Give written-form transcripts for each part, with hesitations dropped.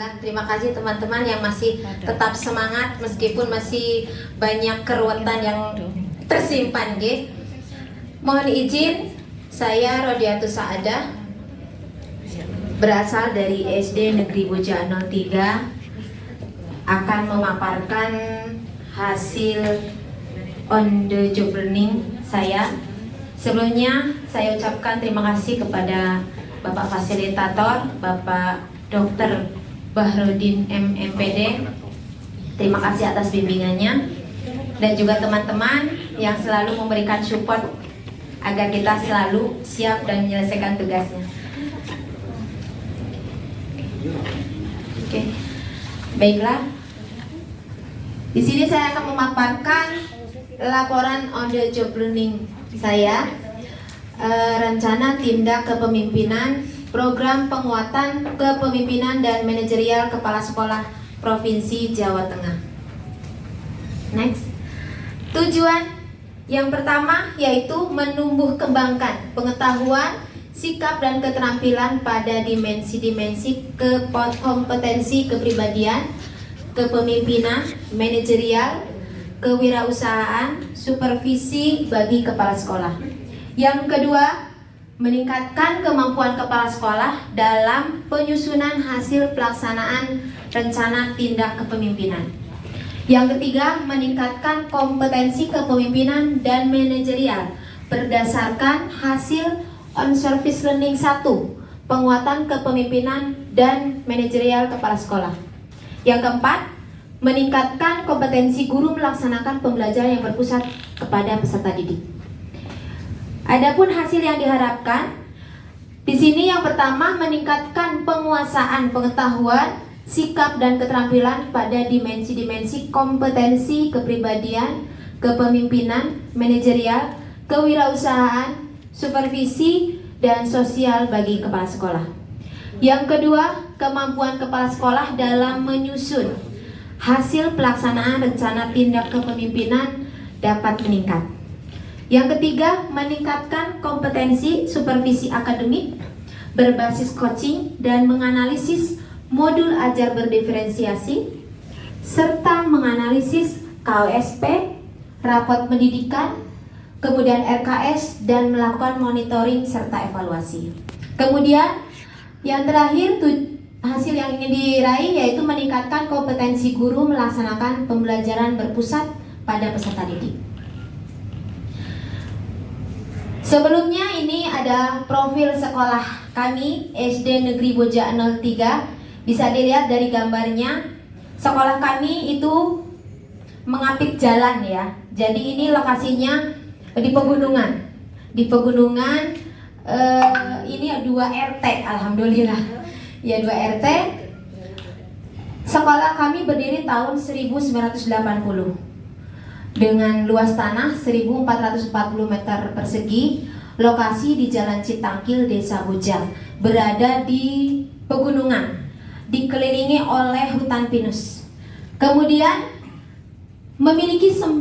Alhamdulillah, terima kasih teman-teman yang masih tetap semangat meskipun masih banyak keruwetan yang tersimpan, nggih. Mohon izin, saya Rodiatus Saadah berasal dari SD Negeri Boja 03 akan memaparkan hasil on the job learning saya. Sebelumnya saya ucapkan terima kasih kepada Bapak Fasilitator, Bapak Dr. Bahrudin MMPD. Terima kasih atas bimbingannya. Dan juga teman-teman yang selalu memberikan support agar kita selalu siap dan menyelesaikan tugasnya. Oke, baiklah. Di sini saya akan memaparkan laporan on the job learning saya. Rencana tindak kepemimpinan, program penguatan kepemimpinan dan manajerial kepala sekolah Provinsi Jawa Tengah. Next. Tujuan yang pertama yaitu menumbuh kembangkan pengetahuan, sikap dan keterampilan pada dimensi-dimensi kompetensi kepribadian, kepemimpinan, manajerial, kewirausahaan, supervisi bagi kepala sekolah. Yang kedua, meningkatkan kemampuan kepala sekolah dalam penyusunan hasil pelaksanaan rencana tindak kepemimpinan. Yang ketiga, meningkatkan kompetensi kepemimpinan dan manajerial berdasarkan hasil on service learning 1, penguatan kepemimpinan dan manajerial kepala sekolah. Yang keempat, meningkatkan kompetensi guru melaksanakan pembelajaran yang berpusat kepada peserta didik. Adapun hasil yang diharapkan di sini yang pertama meningkatkan penguasaan pengetahuan, sikap dan keterampilan pada dimensi-dimensi kompetensi kepribadian, kepemimpinan, manajerial, kewirausahaan, supervisi dan sosial bagi kepala sekolah. Yang kedua, kemampuan kepala sekolah dalam menyusun hasil pelaksanaan rencana tindak kepemimpinan dapat meningkat. Yang ketiga, meningkatkan kompetensi supervisi akademik berbasis coaching dan menganalisis modul ajar berdiferensiasi serta menganalisis KOSP, rapot pendidikan, kemudian RKS dan melakukan monitoring serta evaluasi. Kemudian yang terakhir hasil yang ingin diraih yaitu meningkatkan kompetensi guru melaksanakan pembelajaran berpusat pada peserta didik. Sebelumnya ini ada profil sekolah kami SD Negeri Boja 03. Bisa dilihat dari gambarnya. Sekolah kami itu mengapit jalan ya. Jadi ini lokasinya di pegunungan. Di pegunungan ini 2 RT, alhamdulillah. Ya 2 RT. Sekolah kami berdiri tahun 1980. Dengan luas tanah 1440 meter persegi, lokasi di Jalan Citangkil, Desa Bojang, berada di pegunungan, dikelilingi oleh hutan pinus. Kemudian memiliki 9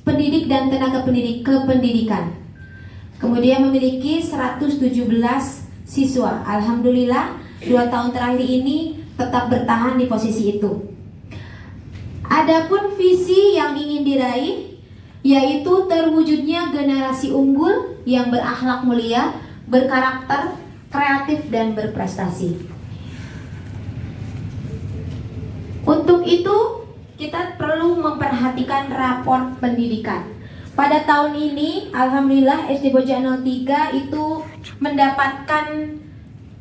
pendidik dan tenaga kependidikan. Kemudian memiliki 117 siswa. Alhamdulillah 2 tahun terakhir ini tetap bertahan di posisi itu. Adapun visi yang ingin diraih yaitu terwujudnya generasi unggul yang berakhlak mulia, berkarakter, kreatif dan berprestasi. Untuk itu kita perlu memperhatikan rapor pendidikan. Pada tahun ini alhamdulillah SD Boja 03 itu mendapatkan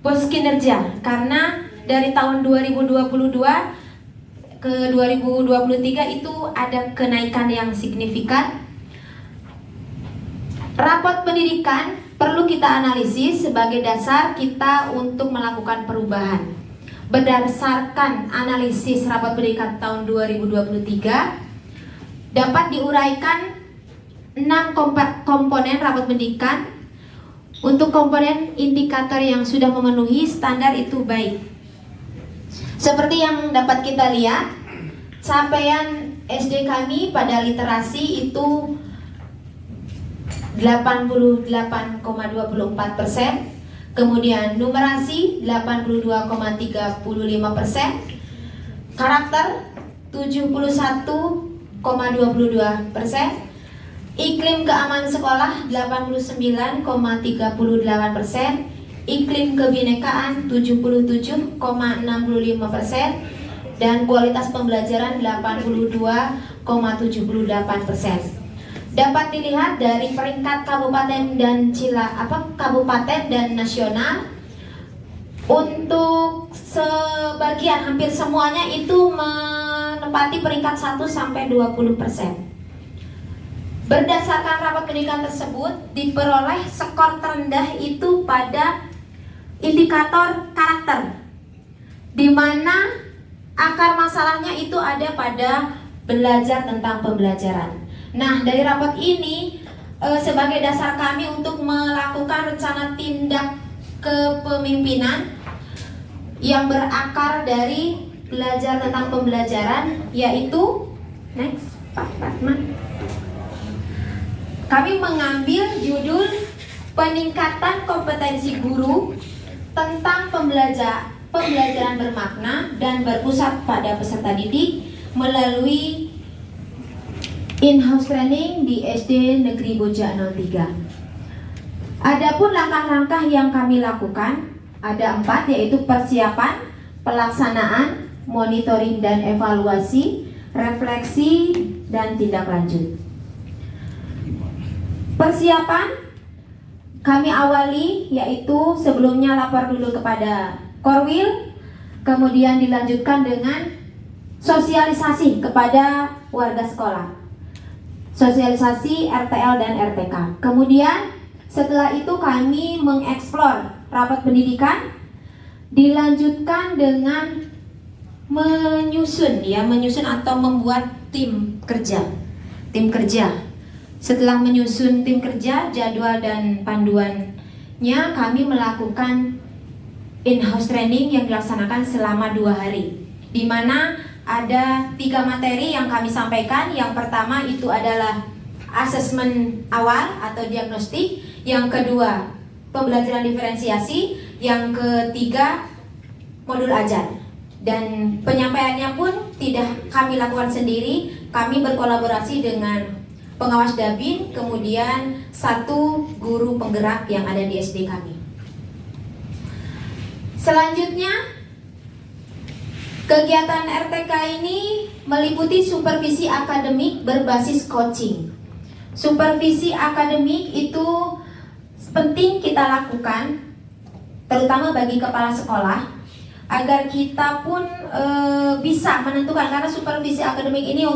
bos kinerja karena dari tahun 2022 ke 2023 itu ada kenaikan yang signifikan. Rapot pendidikan perlu kita analisis sebagai dasar kita untuk melakukan perubahan. Berdasarkan analisis rapot pendidikan tahun 2023 dapat diuraikan 6 komponen rapot pendidikan. Untuk komponen indikator yang sudah memenuhi standar itu baik. Seperti yang dapat kita lihat, capaian SD kami pada literasi itu 88,24%, Kemudian numerasi 82,35%, karakter 71,22%, iklim keamanan sekolah 89,38%, iklim kebinekaan 77,65%, dan kualitas pembelajaran 82,78%. Dapat dilihat dari peringkat kabupaten dan kabupaten dan nasional, untuk sebagian hampir semuanya itu menempati peringkat 1 sampai 20%. Berdasarkan rapat pendidikan tersebut diperoleh skor terendah itu pada indikator karakter, di mana akar masalahnya itu ada pada belajar tentang pembelajaran. Nah, dari rapat ini sebagai dasar kami untuk melakukan rencana tindak kepemimpinan yang berakar dari belajar tentang pembelajaran, yaitu next Pak Fatman. Kami mengambil judul peningkatan kompetensi guru tentang pembelajaran bermakna dan berpusat pada peserta didik melalui in-house training di SD Negeri Boja 03. Adapun langkah-langkah yang kami lakukan ada 4, yaitu persiapan, pelaksanaan, monitoring dan evaluasi, refleksi, dan tindak lanjut. Persiapan kami awali yaitu sebelumnya lapor dulu kepada Korwil, kemudian dilanjutkan dengan sosialisasi kepada warga sekolah, sosialisasi RTL dan RTK. Kemudian setelah itu kami mengeksplor rapat pendidikan, dilanjutkan dengan menyusun atau membuat tim kerja. Setelah menyusun tim kerja, jadwal dan panduannya, kami melakukan in-house training yang dilaksanakan selama 2 hari, di mana ada 3 materi yang kami sampaikan. Yang pertama itu adalah asesmen awal atau diagnostik, yang kedua pembelajaran diferensiasi, yang ketiga modul ajar. Dan penyampaiannya pun tidak kami lakukan sendiri, kami berkolaborasi dengan pengawas Dabin, kemudian 1 guru penggerak yang ada di SD kami. Selanjutnya, kegiatan RTK ini meliputi supervisi akademik berbasis coaching. Supervisi akademik itu penting kita lakukan, terutama bagi kepala sekolah, agar kita pun bisa menentukan, karena supervisi akademik ini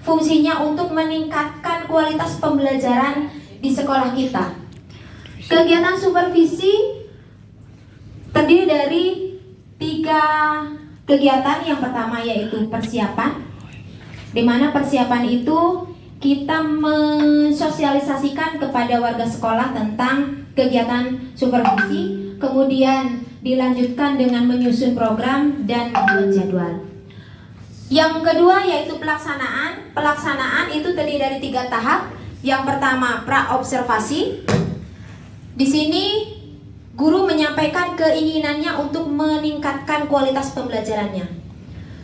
fungsinya untuk meningkatkan kualitas pembelajaran di sekolah kita. Kegiatan supervisi terdiri dari 3 kegiatan. Yang pertama yaitu persiapan, di mana persiapan itu kita mensosialisasikan kepada warga sekolah tentang kegiatan supervisi, kemudian dilanjutkan dengan menyusun program dan jadwal. Yang kedua yaitu pelaksanaan. Pelaksanaan itu terdiri dari 3 tahap. Yang pertama pra-observasi. Di sini guru menyampaikan keinginannya untuk meningkatkan kualitas pembelajarannya.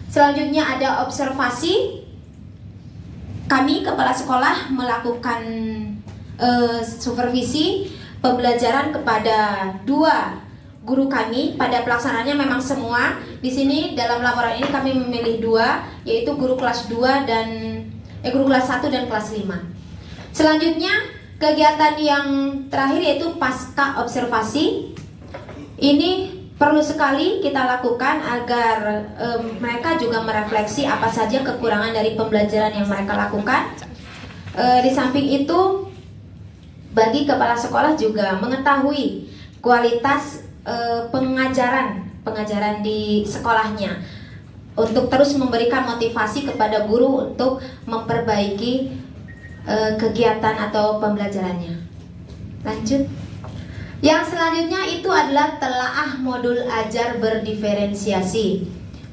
Selanjutnya ada observasi. Kami kepala sekolah melakukan supervisi pembelajaran kepada 2 guru kami. Pada pelaksanaannya memang semua. Di sini dalam laporan ini kami memilih 2, yaitu guru kelas 2 dan guru kelas 1 dan kelas 5. Selanjutnya kegiatan yang terakhir yaitu pasca observasi. Ini perlu sekali kita lakukan agar mereka juga merefleksi apa saja kekurangan dari pembelajaran yang mereka lakukan. Di samping itu, bagi kepala sekolah juga mengetahui kualitas pengajaran di sekolahnya, untuk terus memberikan motivasi kepada guru untuk memperbaiki kegiatan atau pembelajarannya. Lanjut. Yang selanjutnya itu adalah telaah modul ajar berdiferensiasi.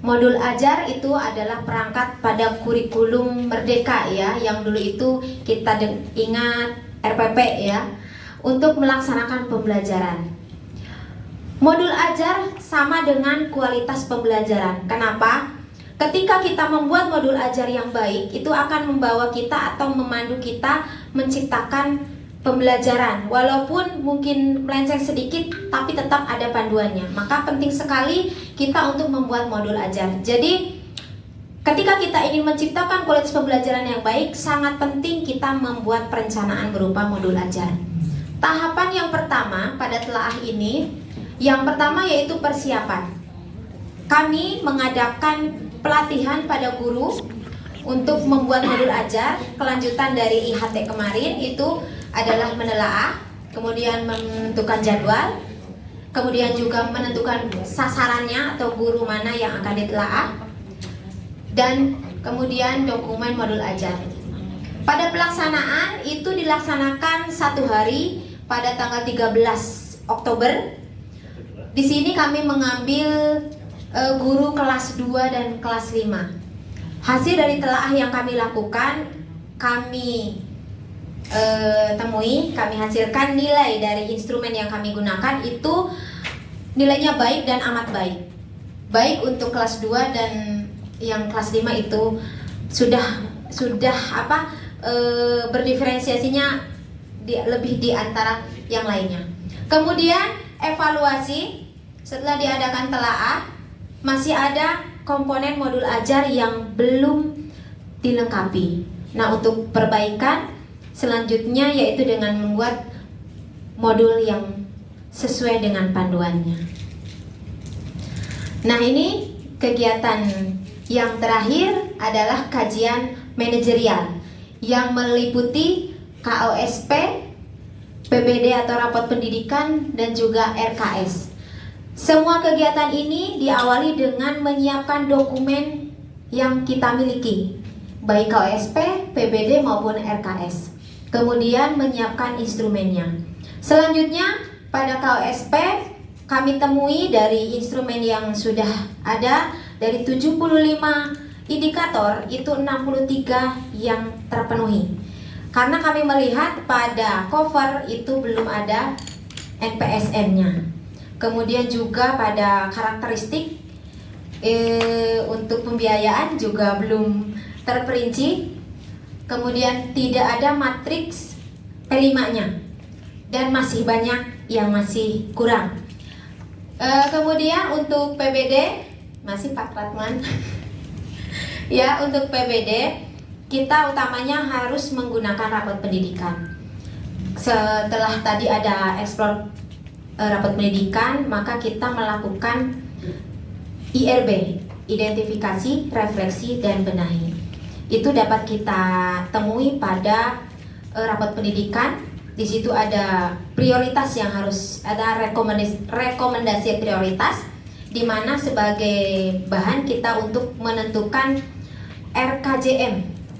Modul ajar itu adalah perangkat pada kurikulum Merdeka ya, yang dulu itu kita ingat RPP ya, untuk melaksanakan pembelajaran. Modul ajar sama dengan kualitas pembelajaran. Kenapa? Ketika kita membuat modul ajar yang baik, itu akan membawa kita atau memandu kita menciptakan pembelajaran. Walaupun mungkin melenceng sedikit, tapi tetap ada panduannya. Maka penting sekali kita untuk membuat modul ajar. Jadi, ketika kita ingin menciptakan kualitas pembelajaran yang baik, sangat penting kita membuat perencanaan berupa modul ajar. Tahapan yang pertama pada telaah ini, yang pertama yaitu persiapan. Kami mengadakan pelatihan pada guru untuk membuat modul ajar. Kelanjutan dari IHT kemarin itu adalah menelaah, kemudian menentukan jadwal, kemudian juga menentukan sasarannya atau guru mana yang akan ditelaah, dan kemudian dokumen modul ajar. Pada pelaksanaan itu dilaksanakan 1 hari pada tanggal 13 Oktober. Di sini kami mengambil guru kelas 2 dan kelas 5. Hasil dari telaah yang kami lakukan, kami kami hasilkan nilai dari instrumen yang kami gunakan itu nilainya baik dan amat baik. Baik untuk kelas 2 dan yang kelas 5 itu sudah berdiferensiasinya lebih di antara yang lainnya. Kemudian evaluasi setelah diadakan telaah, masih ada komponen modul ajar yang belum dilengkapi. Nah, untuk perbaikan selanjutnya yaitu dengan membuat modul yang sesuai dengan panduannya. Nah, ini kegiatan yang terakhir adalah kajian manajerial yang meliputi KOSP, PBD atau rapat pendidikan, dan juga RKS. Semua kegiatan ini diawali dengan menyiapkan dokumen yang kita miliki, baik KOSP, PBD maupun RKS. Kemudian menyiapkan instrumennya. Selanjutnya pada KOSP kami temui dari instrumen yang sudah ada, dari 75 indikator itu 63 yang terpenuhi. Karena kami melihat pada cover itu belum ada NPSN-nya. Kemudian juga pada karakteristik untuk pembiayaan juga belum terperinci. Kemudian tidak ada matriks P5-nya. Dan masih banyak yang masih kurang. Kemudian untuk PBD, masih Pak Ratman. Ya, untuk PBD kita utamanya harus menggunakan rapat pendidikan. Setelah tadi ada explore rapat pendidikan, maka kita melakukan IRB, identifikasi, refleksi, dan benahi. Itu dapat kita temui pada rapat pendidikan. Di situ ada prioritas yang harus ada, rekomendasi prioritas, di mana sebagai bahan kita untuk menentukan RKJM,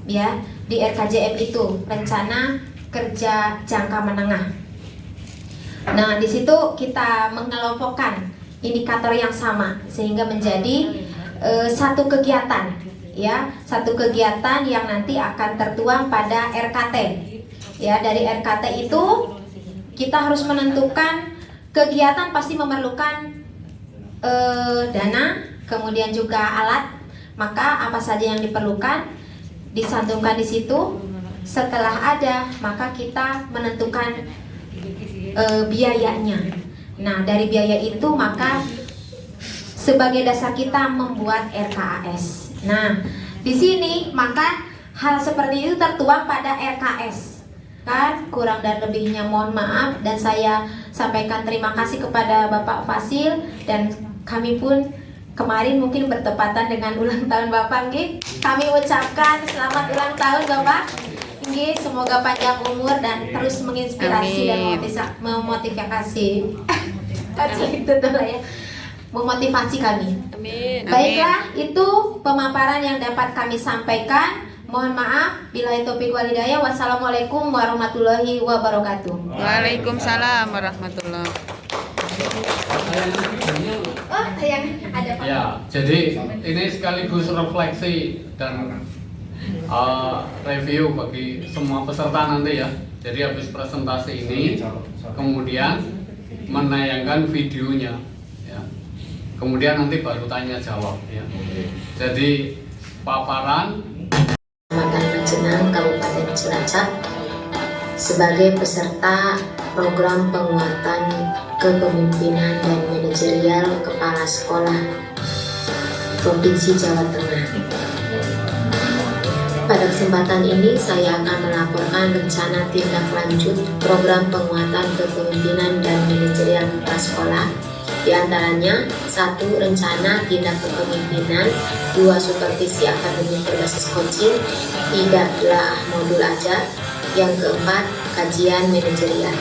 ya. Di RKJM itu rencana kerja jangka menengah. Nah, di situ kita mengelompokkan indikator yang sama sehingga menjadi satu kegiatan, ya, satu kegiatan yang nanti akan tertuang pada RKT. Ya, dari RKT itu kita harus menentukan kegiatan pasti memerlukan dana, kemudian juga alat. Maka apa saja yang diperlukan disantumkan di situ. Setelah ada, maka kita menentukan biayanya. Nah, dari biaya itu maka sebagai dasar kita membuat RKAS. Nah, di sini maka hal seperti itu tertuang pada RKS. Kan kurang dan lebihnya mohon maaf, dan saya sampaikan terima kasih kepada Bapak Fasil, dan kami pun kemarin mungkin bertepatan dengan ulang tahun Bapak, nggih. Kami ucapkan selamat ulang tahun Bapak. Nggih, semoga panjang umur dan terus menginspirasi. Amin. Dan memotivasi. Itu lah ya. Memotivasi kami. Amin. Baiklah, itu pemaparan yang dapat kami sampaikan. Mohon maaf bila taufik wal hidayah. Wassalamualaikum warahmatullahi wabarakatuh. Waalaikumsalam warahmatullahi. Oh, yang ada Pak. Ya, jadi ini sekaligus refleksi dan review bagi semua peserta nanti ya. Jadi habis presentasi ini kemudian menayangkan videonya kemudian nanti baru tanya jawab ya. Jadi paparan Kecamatan Majenang, Kabupaten Cilacap sebagai peserta program penguatan kepemimpinan dan manajerial kepala sekolah Provinsi Jawa Tengah. Pada kesempatan ini saya akan melaporkan rencana tindak lanjut program penguatan kepemimpinan dan manajerial kepala sekolah. Di antaranya, 1. Rencana tindak kepemimpinan, 2. Supervisi akademik berbasis coaching, 3. Telah modul ajar, yang keempat, kajian manajerial.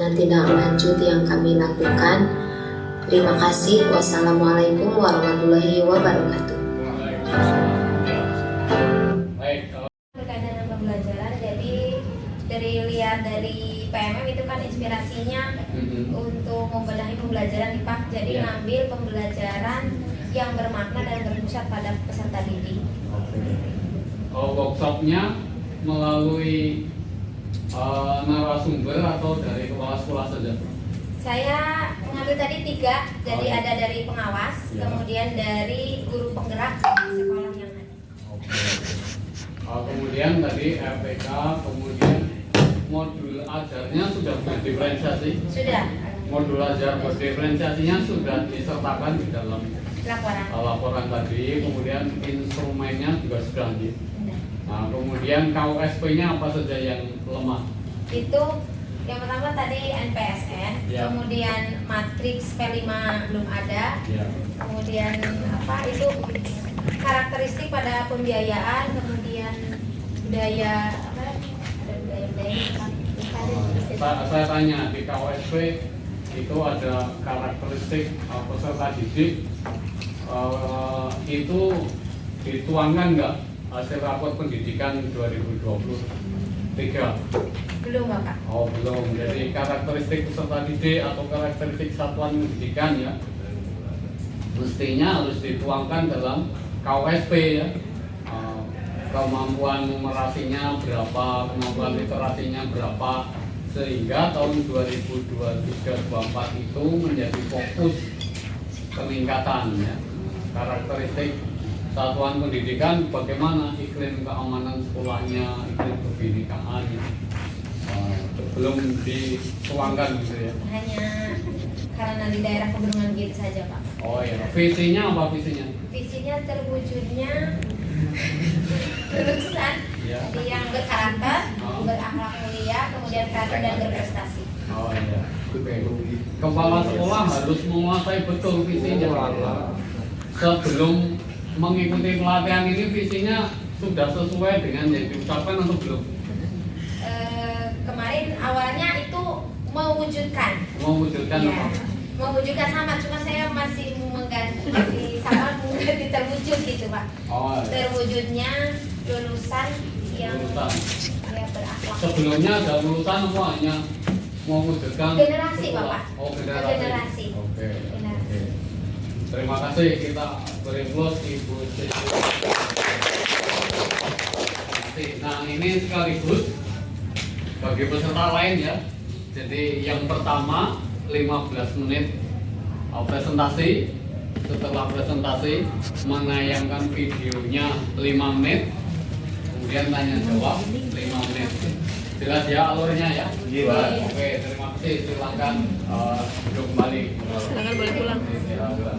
dengan tindak lanjut yang kami lakukan. Terima kasih. Wassalamualaikum warahmatullahi wabarakatuh. Baik, Berkaitan dengan pembelajaran, jadi dari PMM itu kan inspirasinya untuk membenahi pembelajaran nih Pak. Jadi Iya. ngambil pembelajaran yang bermakna dan berpusat pada peserta didik. workshopnya melalui narasumber atau dari kepala sekolah saja? Saya mengambil tadi 3, jadi Oh, iya. ada dari pengawas, Iya. kemudian dari guru penggerak sekolah yang ada. Oke. Kemudian tadi RPK, kemudian modul ajarnya sudah berdiferensiasi. Sudah Modul ajar berdiferensiasinya sudah disertakan di dalam laporan. laporan tadi, kemudian instrumennya juga sudah di. Sudah. Nah, kemudian KUSP-nya apa saja yang lemah? Itu yang pertama tadi NPSN, Ya. kemudian matriks P5 belum ada, Ya. kemudian apa itu karakteristik pada pembiayaan, kemudian budaya apa ada budaya Saya tanya di KUSP itu ada karakteristik peserta didik, itu dituangkan nggak hasil rapor pendidikan 2023? belum Bapak. Oh belum, jadi karakteristik peserta didik atau karakteristik satuan pendidikan ya mestinya harus dituangkan dalam KUSP ya. Kemampuan numerasinya berapa, kemampuan literasinya berapa, sehingga tahun 2023-2024 itu menjadi fokus peningkatan ya. Karakteristik satuan pendidikan bagaimana iklim keamanan sekolahnya, iklim kebinekaan ya. Belum dituangkan gitu ya. Hanya karena di daerah pegunungan gitu saja Pak. Oh ya, visinya apa visinya? Visinya terwujudnya lulusan Ya. jadi yang berkarakter, Oh. berakhlak mulia, kemudian kreatif dan berprestasi. Oh iya. Oke. Kepala sekolah harus menguasai betul visinya. Sebelum mengikuti pelatihan ini visinya sudah sesuai dengan yang diucapkan atau belum? Kemarin awalnya itu mewujudkan. Mewujudkan Ya, apa? mewujudkan sama, cuma saya masih mengganti, masih sama mengganti terwujud gitu Pak. Oh iya. Terwujudnya lulusan yang Lulusan. ya berakhlak. Sebelumnya ada lulusan apa hanya mewujudkan Generasi, sekolah? Bapak. Oh generasi. Generasi. Oke. Generasi. Oke. Terima kasih, kita beri plus Ibu Cici. Nah ini sekaligus bagi peserta lain ya. Jadi yang pertama 15 menit presentasi. Setelah presentasi menayangkan videonya 5 menit. Kemudian tanya jawab 5 menit. Jelas ya alurnya ya? Iya. Oke, terima kasih. Silakan duduk kembali. Silakan boleh pulang. Silakan.